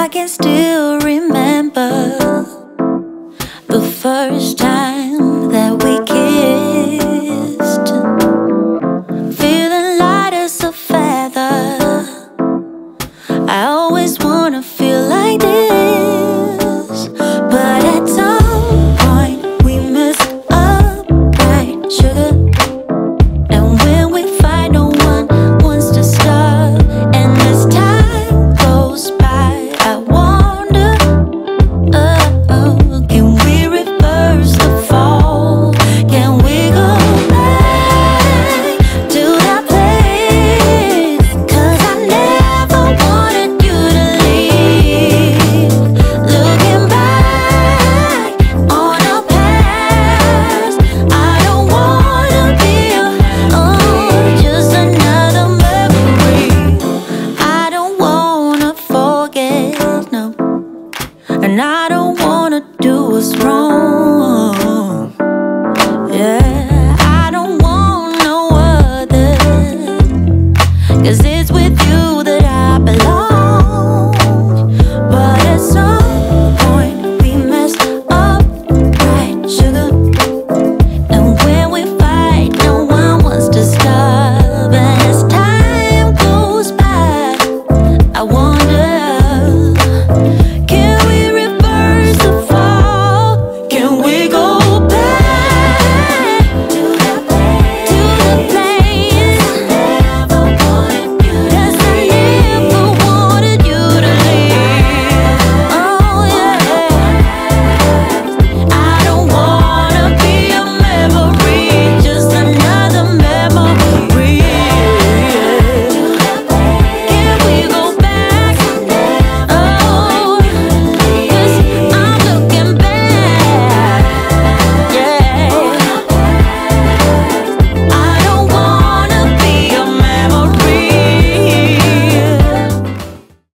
I can still remember the first time that we kissed, feeling light as a feather. I always wanna feel like this, but at some point we messed up, right, sugar? And when we fight, no one wants to stop. And as time goes by, I wonder, can we reverse the fall? Can we go back to that place? 'Cause I never wanted you to leave. Looking back on our past, I don't wanna be just another memory. I don't wanna forget, no. And I don't wanna do what's wrong. Yeah, I don't want no other. 'Cause it's with you that I belong.